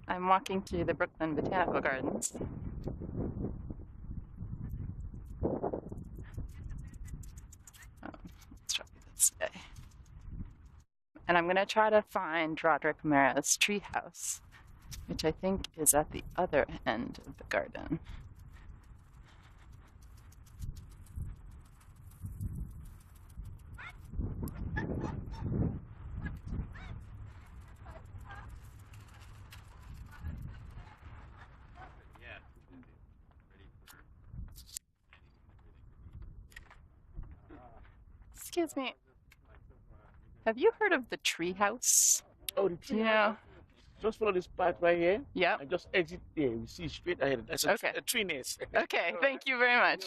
I'm walking through the Brooklyn Botanical Gardens. Let's try this way. And I'm going to try to find Roderick O'Mara's treehouse, which I think is at the other end of the garden. Excuse me, have you heard of the treehouse? Oh, the Do you tree. know? Just follow this path right here. Yep. And just exit there. You see straight ahead. That's Okay. a tree nest. Okay, thank you very much.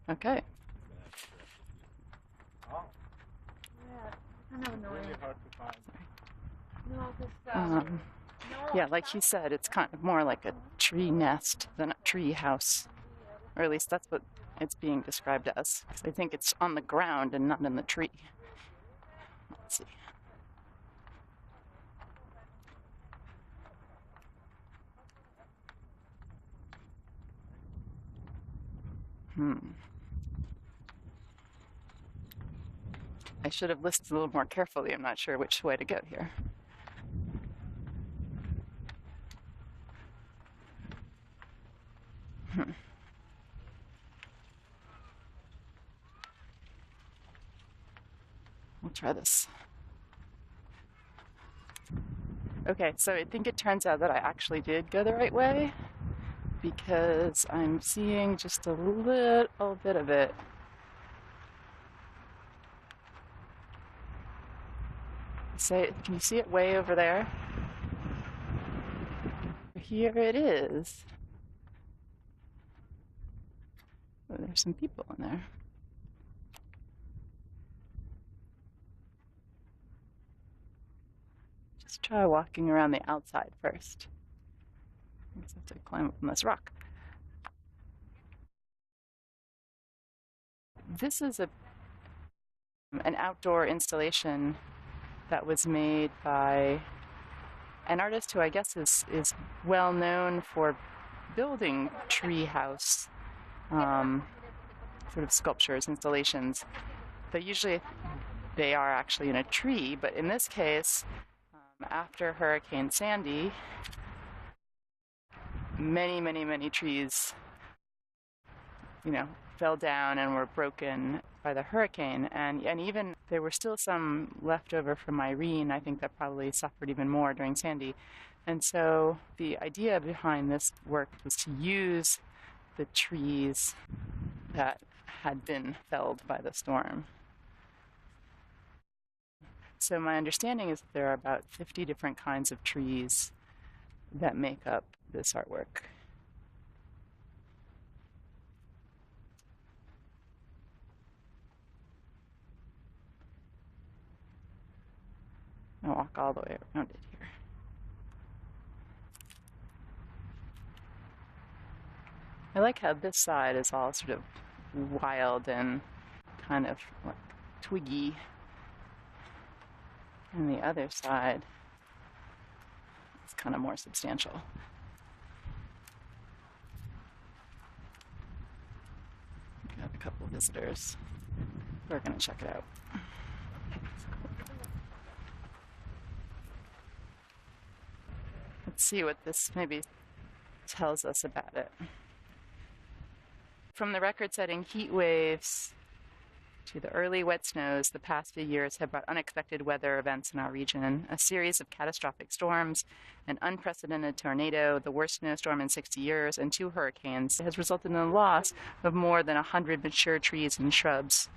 Okay. Yeah, like you said, it's kind of more like a tree nest than a tree house. Or at least that's what it's being described as. 'Cause I think it's on the ground and not in the tree. Let's see. I should have listed a little more carefully. I'm not sure which way to go here. We'll try this. Okay, so I think it turns out that I actually did go the right way because I'm seeing just a little bit of it. Can you see it way over there? Here it is. Oh, there's some people in there. Just try walking around the outside first. I guess I have to climb up on this rock. This is an outdoor installation that was made by an artist who I guess is well known for building treehouse sort of sculptures, installations. But usually they are actually in a tree, but in this case, after Hurricane Sandy, many trees, fell down and were broken by the hurricane. And even there were still some left over from Irene. I think that probably suffered even more during Sandy. And so the idea behind this work was to use the trees that had been felled by the storm. So my understanding is that there are about 50 different kinds of trees that make up this artwork. I'll walk all the way around it here. I like how this side is all sort of wild and kind of like twiggy. And the other side is kind of more substantial. We got a couple of visitors. We're going to check it out. Let's see what this maybe tells us about it. From the record-setting heat waves to the early wet snows, the past few years have brought unexpected weather events in our region. A series of catastrophic storms, an unprecedented tornado, the worst snowstorm in 60 years, and 2 hurricanes has resulted in the loss of more than 100 mature trees and shrubs,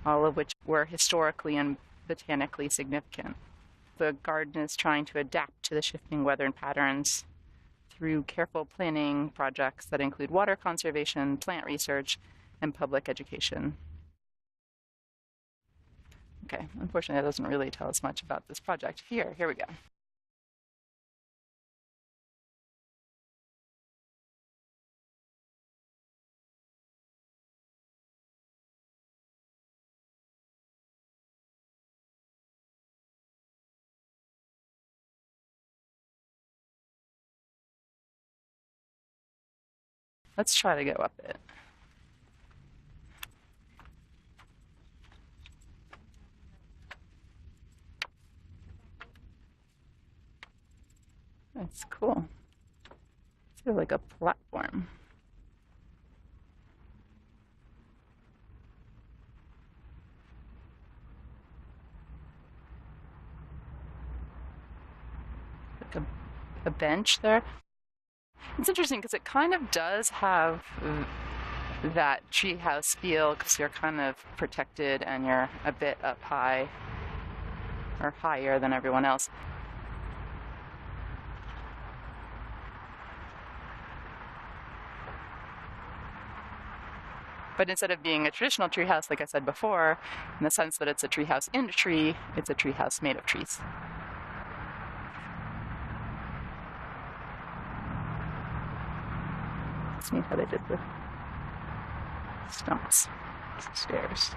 all of which were historically and botanically significant. The garden is trying to adapt to the shifting weather patterns through careful planning projects that include water conservation, plant research, and public education. Okay, unfortunately, that doesn't really tell us much about this project. Here we go. Let's try to go up it. That's cool. It's sort of like a platform. Like a bench there. It's interesting because it kind of does have that treehouse feel because you're kind of protected and you're a bit up high or higher than everyone else. But instead of being a traditional treehouse, like I said before, in the sense that it's a treehouse in a tree, it's a treehouse made of trees. It's neat how they did the stumps, stairs.